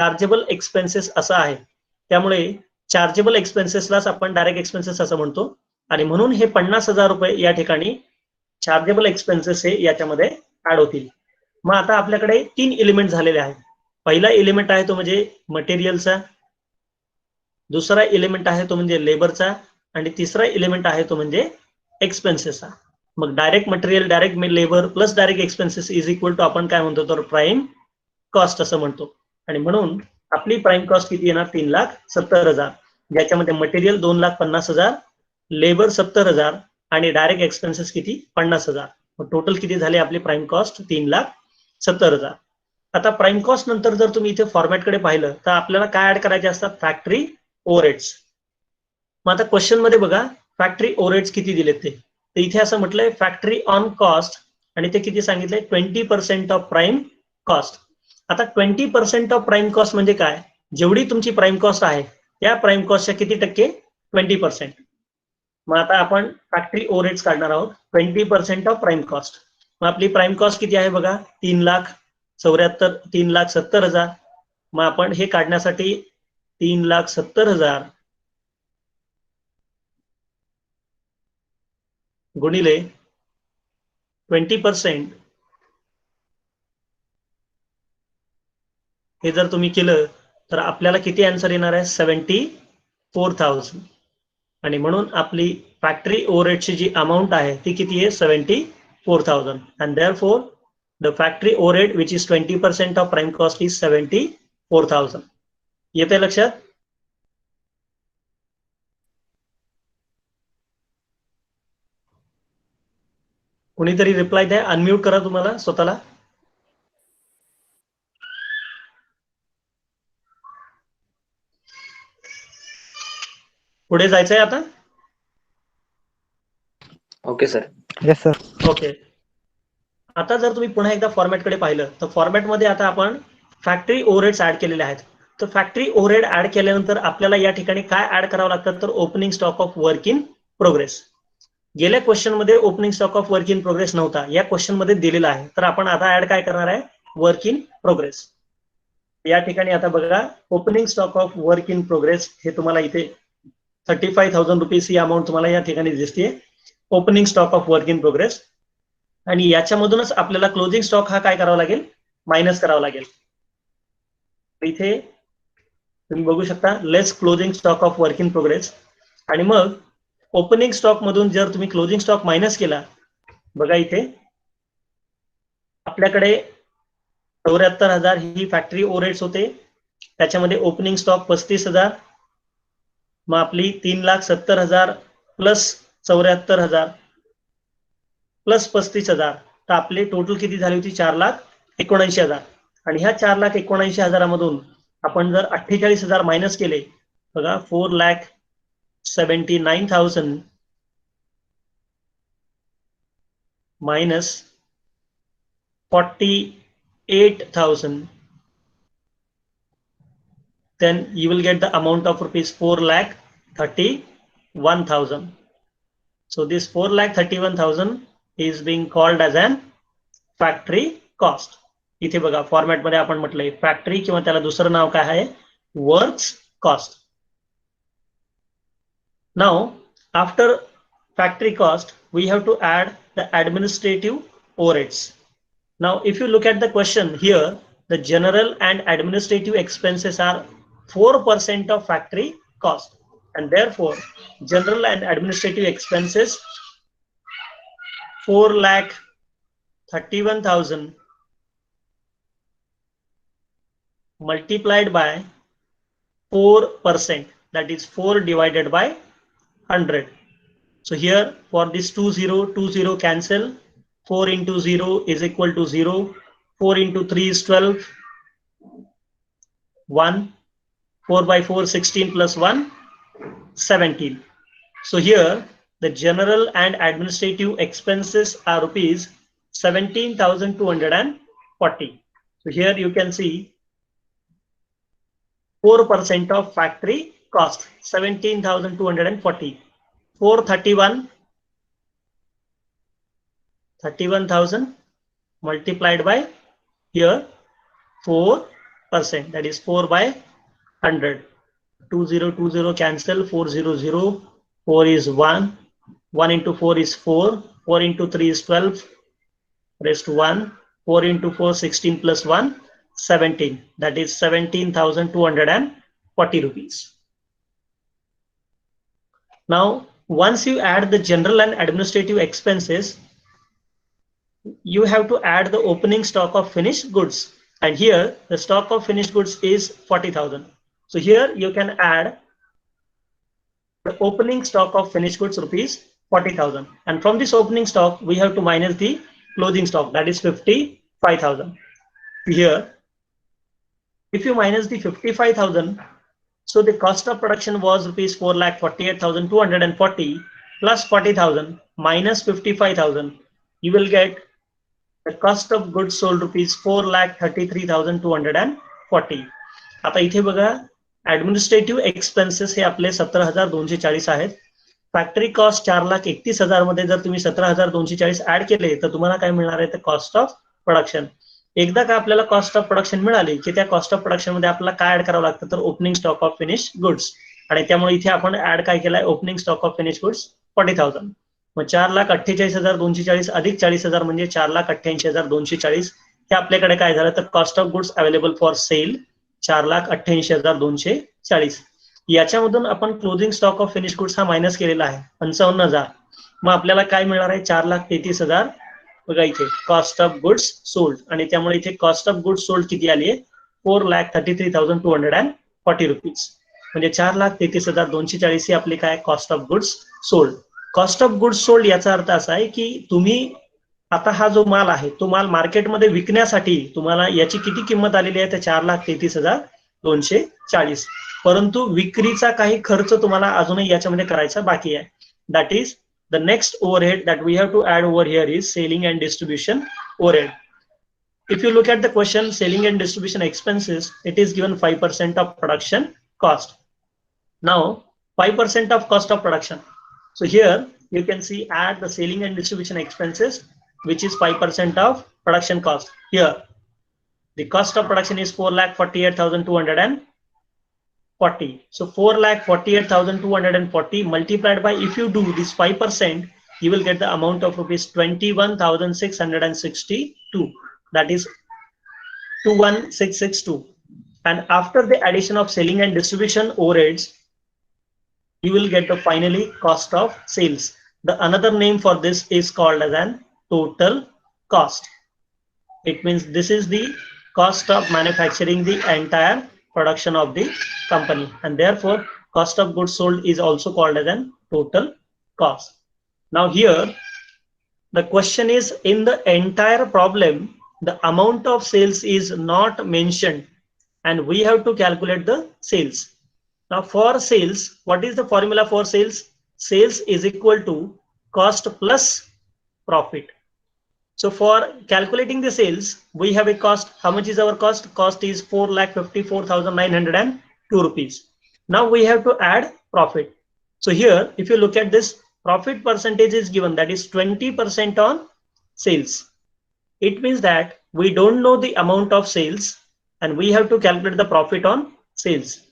Chargeable expenses असा आहे, त्यामुळे चार्जेबल एक्सपेन्सेसलाच आपण डायरेक्ट एक्सपेन्सेस असं म्हणतो आणि म्हणून हे 50,000 रुपये या ठिकाणी चार्जेबल एक्सपेन्सेस हे याच्यामध्ये ऍड होतील. मग आता आपल्याकडे 3 एलिमेंट झालेले आहेत. पहिला एलिमेंट आहे तो म्हणजे मटेरियलचा, दुसरा एलिमेंट आहे तो म्हणजे लेबरचा आणि तिसरा एलिमेंट आहे तो म्हणजे एक्सपेन्सेसचा. मग direct material, direct labour plus direct expenses is equal to आपण काय म्हणतो तर प्राइम कॉस्ट असं म्हणतो. आणि म्हणून आपली प्राइम कॉस्ट किती येणार 3,70,000, ज्याच्यामध्ये मटेरियल 2,50,000, लेबर 70,000 आणि डायरेक्ट एक्सपेन्सेस किती 50,000. टोटल किती झाले आपली प्राइम कॉस्ट 3,70,000. आता प्राइम कॉस्ट नंतर जर तुम्ही इथे फॉर्मॅटकडे पाहिलं तर आपल्याला काय ऍड करायचे असतात फॅक्टरी ओव्हरहेड्स. मग आता क्वेश्चन मध्ये बघा फॅक्टरी ओव्हरहेड्स किती दिलेत ते. तर इथे असं म्हटलंय फॅक्टरी ऑन कॉस्ट आणि ते किती सांगितलंय 20% ऑफ प्राइम कॉस्ट. आता 20% ऑफ प्राइम कॉस्ट म्हणजे काय, जेवढी तुमची प्राइम कॉस्ट आहे त्या प्राइम कॉस्टच्या किती टक्के 20%. मग आता आपण फॅक्टरी ओव्हरहेड्स काढणार आहोत 20% ऑफ प्राइम कॉस्ट. मग आपली प्राइम कॉस्ट किती आहे बघा 3,70,000. मग आपण हे काढण्यासाठी 3,70,000 गुणिले 20%, हे जर तुम्ही केलं तर आपल्याला किती आन्सर येणार आहे 74,000. आणि म्हणून आपली फॅक्टरी ओव्हरहेडची जी अमाऊंट आहे ती किती आहे 74,000. And therefore the factory overhead which is 20% of prime cost is 74,000. येते लक्षात. कुणीतरी रिप्लाय द्या, अनम्यूट करा तुम्हाला स्वतःला. पुढे जायचंय आता. Okay sir. Yes sir. Okay. आता जर तुम्ही पुन्हा एकदा फॉर्मॅटकडे पाहिलं तर फॉर्मॅटमध्ये आता आपण फॅक्टरी ओव्हरहेड्स ऍड केलेले आहेत. तर फॅक्टरी ओव्हरहेड ऍड केल्यानंतर आपल्याला या ठिकाणी काय ऍड करावं लागतं तर opening stock of work in progress. गेल्या क्वेश्चन मध्ये opening stock of work in progress नव्हता, या क्वेश्चन मध्ये दिलेला आहे. तर आपण आता ऍड काय करणार आहे वर्क इन प्रोग्रेस. या ठिकाणी आता बघा opening stock of work in progress हे तुम्हाला इथे 35,000 रुपीज ही अमाऊंट तुम्हाला या ठिकाणी दिसते opening stock of work in progress. आणि याच्यामधूनच आपल्याला क्लोजिंग स्टॉक हा काय करावा लागेल मायनस करावा लागेल. इथे तुम्ही बघू शकता less closing stock of work in progress. आणि मग ओपनिंग स्टॉक मधून जर तुम्ही क्लोजिंग स्टॉक मायनस केला, बघा इथे आपल्याकडे 74,000 ही फॅक्टरी ओव्हरहेड्स होते, त्याच्यामध्ये ओपनिंग स्टॉक 35,000, मग आपली 3,70,000 प्लस 74,000 प्लस 35,000, तर आपली टोटल किती झाली होती 4,79,000. आणि ह्या 4,79,000 मधून आपण जर 48,000 मायनस केले, बघा 4,79,000 minus 48,000, then you will get the amount of rupees 4,31,000. So this 4,31,000 is being called as an factory cost. इथे बघा फॉर्मॅट मध्ये आपण म्हटलंय फॅक्टरी किंवा त्याला दुसरं नाव काय आहे works cost. Now after factory cost we have to add the administrative overheads. Now if you look at the question here, the general and administrative expenses are 4% of factory cost, and therefore general and administrative expenses 4,31,000 multiplied by 4%, that is 4 divided by 100. So here for this 20 cancel, 4 into 0 is equal to 0, 4 into 3 is 12, 1, 4 by 4 16 plus 1 17. So here the general and administrative expenses are rupees 17,240. So here you can see 4% of factory cost 17,240. 31,000 multiplied by here 4 percent, that is 4 by 100. 2020 cancel, 400, 4 is 1, 1 into 4 is 4, 4 into 3 is 12, rest 1, 4 into 4, 16 plus 1, 17, that is 17,240 rupees. Now, once you add the general and administrative expenses, you have to add the opening stock of finished goods. And here the stock of finished goods is 40,000. So here you can add the opening stock of finished goods rupees 40,000. And from this opening stock, we have to minus the closing stock, that is 55,000. Here, if you minus the 55,000, so the cost of production was rupees 4,48,240 plus 40,000 minus 55,000. You will get the cost of goods sold rupees 4,33,240. आता इथे बघा administrative expenses हे आपले 17,240 आहेत. Factory cost 4,31,000 मध्ये जर तुम्ही 17,240 add केले तर तुम्हाला काय मिळणार आहे, तर कॉस्ट ऑफ प्रोडक्शन. एकदा का आपल्याला कॉस्ट ऑफ प्रोडक्शन मिळाली की त्या कॉस्ट ऑफ प्रोडक्शन मध्ये आपल्याला काय ऍड करावं लागतं, तर opening stock of finish goods. आणि त्यामुळे इथे आपण ऍड काय केलाय, opening stock of finish goods 40,000. मग 4,48,240 अधिक 40,000 म्हणजे 4,88,240. हे आपल्याकडे काय झालं, तर cost of goods available for sale 4,88,240. याच्यामधून आपण closing stock of finish goods हा मायनस केलेला आहे 55,000. मग आपल्याला काय मिळणार आहे, 4,33,000. बघा इथे कॉस्ट ऑफ गुड्स सोल्ड, आणि त्यामुळे इथे कॉस्ट ऑफ गुड्स सोल्ड किती आली आहे, 4,33,240 रुपीज. म्हणजे 4,33,240 ही आपली काय cost of goods sold. Cost of goods sold याचा अर्थ असा आहे की तुम्ही आता हा जो माल आहे तो माल मार्केटमध्ये विकण्यासाठी तुम्हाला याची किती किंमत आलेली आहे, तर 4,33,240. परंतु विक्रीचा काही खर्च तुम्हाला अजूनही याच्यामध्ये करायचा बाकी आहे. That is the next overhead that we have to add over here is selling and distribution overhead. If you look at the question, selling and distribution expenses, it is given 5% of production cost. Now 5% of cost of production. So here you can see add the selling and distribution expenses, which is 5% of production cost. Here the cost of production is 4,48,240. So 4,48,240 multiplied by, if you do this 5%, you will get the amount of rupees 21,662. That is 21,662. And after the addition of selling and distribution overheads, you will get the finally cost of sales. The another name for this is called as an total cost. It means this is the cost of manufacturing the entire production of the company, and therefore cost of goods sold is also called as an total cost. Now here the question is, in the entire problem the amount of sales is not mentioned and we have to calculate the sales. Now for sales, what is the formula for sales? Sales is equal to cost plus profit. So for calculating the sales, we have a cost. How much is our cost? Cost is 4,54,902 rupees. Now we have to add profit. So here, if you look at this, profit percentage is given, that is 20% on sales. It means that we don't know the amount of sales and we have to calculate the profit on sales.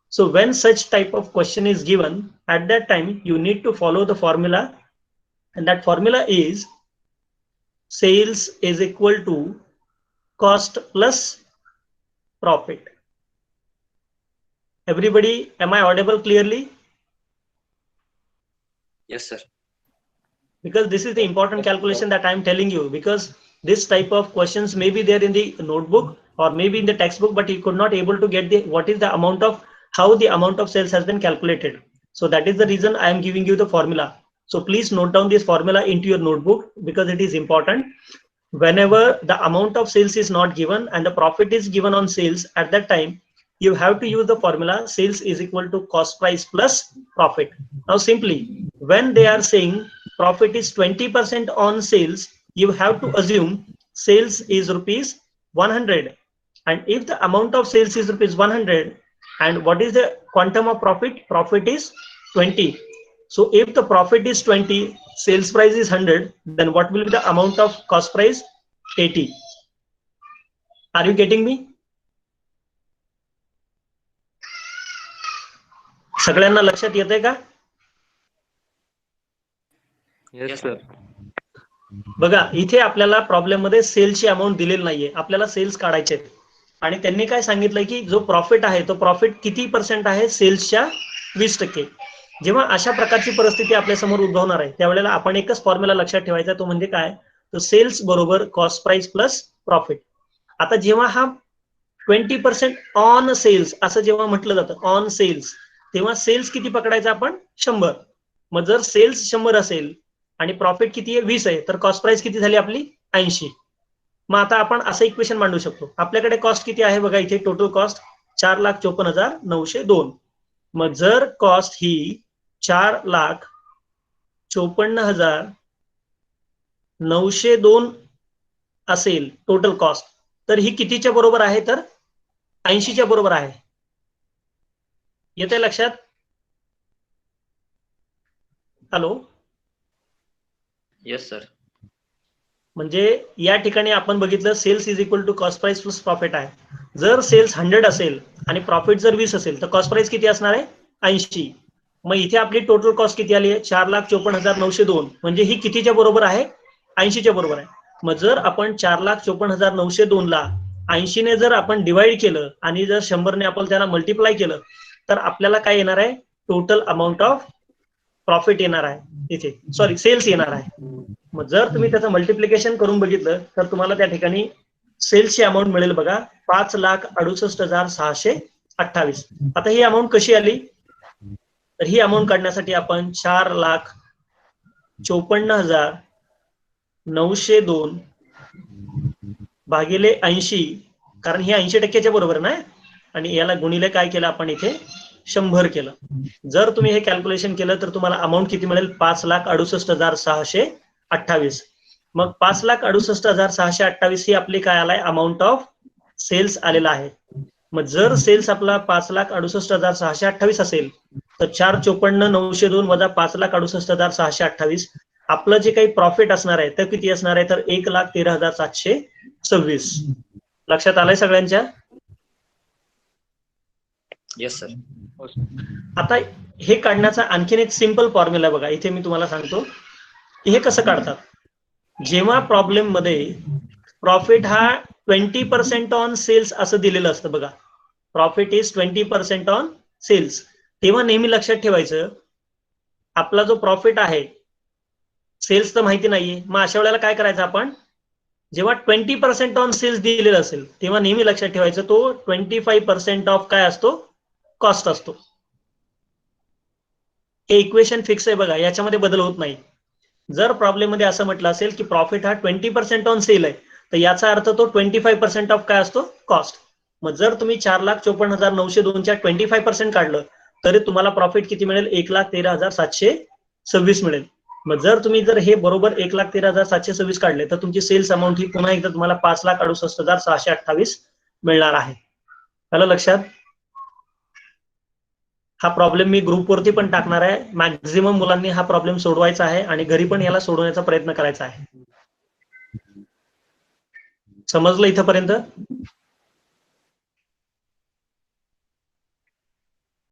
So when such type of question is given, at that time you need to follow the formula, and that formula is sales is equal to cost plus profit. Everybody, am I audible clearly? Yes, sir. Because this is the important calculation that I am telling you, because this type of questions may be there in the notebook or maybe in the textbook, but you could not able to get the what is the amount of, how the amount of sales has been calculated. So that is the reason I am giving you the formula. So please note down this formula into your notebook because it is important. Whenever the amount of sales is not given and the profit is given on sales, at that time you have to use the formula sales is equal to cost price plus profit. Now simply, when they are saying profit is 20% on sales, you have to assume sales is rupees 100, and if the amount of sales is rupees 100, and what is the quantum of profit? Profit is 20. So if the profit is 20, sales price is 100, then what will be the amount of cost price? 80. Are you getting me? सगळ्यांना लक्षात येतंय का? Yes sir. बघा इथे आपल्याला problem मध्ये सेल्सची amount दिलेली नाहीये, आपल्याला सेल्स काढायचे आहेत आणि त्यांनी काय सांगितलंय की जो प्रॉफिट आहे तो प्रॉफिट किती % आहे, सेल्सच्या 20%. जेव्हा अशा प्रकारची परिस्थिती आपल्या समोर उद्भवणार आहे त्यावेळेला आपण एकच फॉर्म्युला लक्षात ठेवायचा, तो म्हणजे काय, तो सेल्स बरोबर कॉस्ट प्राइस प्लस प्रॉफिट. आता जेव्हा हा 20% ऑन सेल्स असं जेव्हा म्हटलं जातं ऑन सेल्स, तेव्हा सेल्स किती पकडायचा आपण, 100. मग जर सेल्स 100 असेल आणि प्रॉफिट किती आहे 20 आहे, तर कॉस्ट प्राइस किती झाली आपली 80. मग आता आपण असं इक्वेशन मांडू शकतो, आपल्याकडे कॉस्ट किती आहे बघा इथे, टोटल कॉस्ट 4,54,902. मग जर कॉस्ट ही 4,54,902 असेल टोटल कॉस्ट, तर ही कितीच्या बरोबर आहे, तर 80च्या बरोबर आहे. येते लक्षात? हॅलो. Yes sir. म्हणजे या ठिकाणी आपण बघितलं sales is equal to cost price plus profit आहे. जर सेल्स 100 असेल आणि प्रॉफिट जर 20 असेल तर कॉस्ट प्राइस किती असणार आहे, 80. मग इथे आपली टोटल कॉस्ट किती आली आहे, 4,54,902. म्हणजे ही कितीच्या बरोबर आहे, 80च्या बरोबर आहे. मग जर आपण 4,54,902 ला 80 ने जर आपण डिवाइड केलं आणि जर 100 ने आपण त्याला मल्टिप्लाय केलं तर आपल्याला काय येणार आहे, टोटल अमाऊंट ऑफ प्रॉफिट येणार आहे इथे, सॉरी सेल्स येणार आहे. मग जर तुम्ही त्याचं मल्टिप्लिकेशन करून बघितलं तर तुम्हाला त्या ठिकाणी सेल्सची अमाऊंट मिळेल बघा 5,68,628. आता ही अमाऊंट कशी आली, तर ही अमाऊंट काढण्यासाठी आपण 4,54,902 भागिले 80, कारण ही 80%च्या बरोबर ना, आणि याला गुणिले काय केलं आपण इथे 100 केलं. जर तुम्ही हे कॅल्क्युलेशन केलं तर तुम्हाला अमाऊंट किती मिळेल, 5,68,628. मग 5,68,628 ही आपली काय आलाय, अमाऊंट ऑफ सेल्स आलेला आहे. मग जर सेल्स आपला 5,68,628 असेल तर 4,54,902 वजा 5,68,628 आपलं जे काही प्रॉफिट असणार आहे तर किती असणार आहे, तर 1,13,726. लक्षात आलंय सगळ्यांच्या? Yes sir. आता हे काढण्याचा आणखीन एक सिंपल फॉर्म्युला बघा इथे मी तुम्हाला सांगतो की हे कसं काढतात. जेव्हा प्रॉब्लेम मध्ये प्रॉफिट हा 20% ऑन सेल्स असं दिलेलं असतं बघा, प्रॉफिट इज 20% ऑन सेल्स, तेव्हा नेहमी लक्षात ठेवायचं आपला जो प्रॉफिट आहे, सेल्स तर माहिती नाहीये, मग अशा वेळेला काय करायचं आपण, जेव्हा 20% ऑन सेल्स दिलेलं असेल तेव्हा नेहमी लक्षात ठेवायचं तो 25% ऑफ काय असतो, कॉस्ट असतो. हे इक्वेशन फिक्स आहे बघा, याच्यामध्ये बदल होत नाही. जर प्रॉब्लेम मध्ये असं म्हटलं असेल की प्रॉफिट हा 20% ऑन सेल आहे तर याचा अर्थ तो 25% ऑफ काय असतो, कॉस्ट. मग जर तुम्ही 4,54,902च्या 25% काढलं तरी तुम्हाला प्रॉफिट किती मिळेल, 1,13,726 मिळेल. मग जर तुम्ही जर हे बरोबर 1,13,726 काढले तर तुमची सेल्स अमाऊंट ही पुन्हा एकदा तुम्हाला 5,68,628 मिळणार आहे. आलं लक्षात? हा प्रॉब्लेम मी ग्रुपवरती पण टाकणार आहे, मॅक्झिमम मुलांनी हा प्रॉब्लेम सोडवायचा आहे आणि घरी पण याला सोडवण्याचा प्रयत्न करायचा आहे. समजलं इथपर्यंत?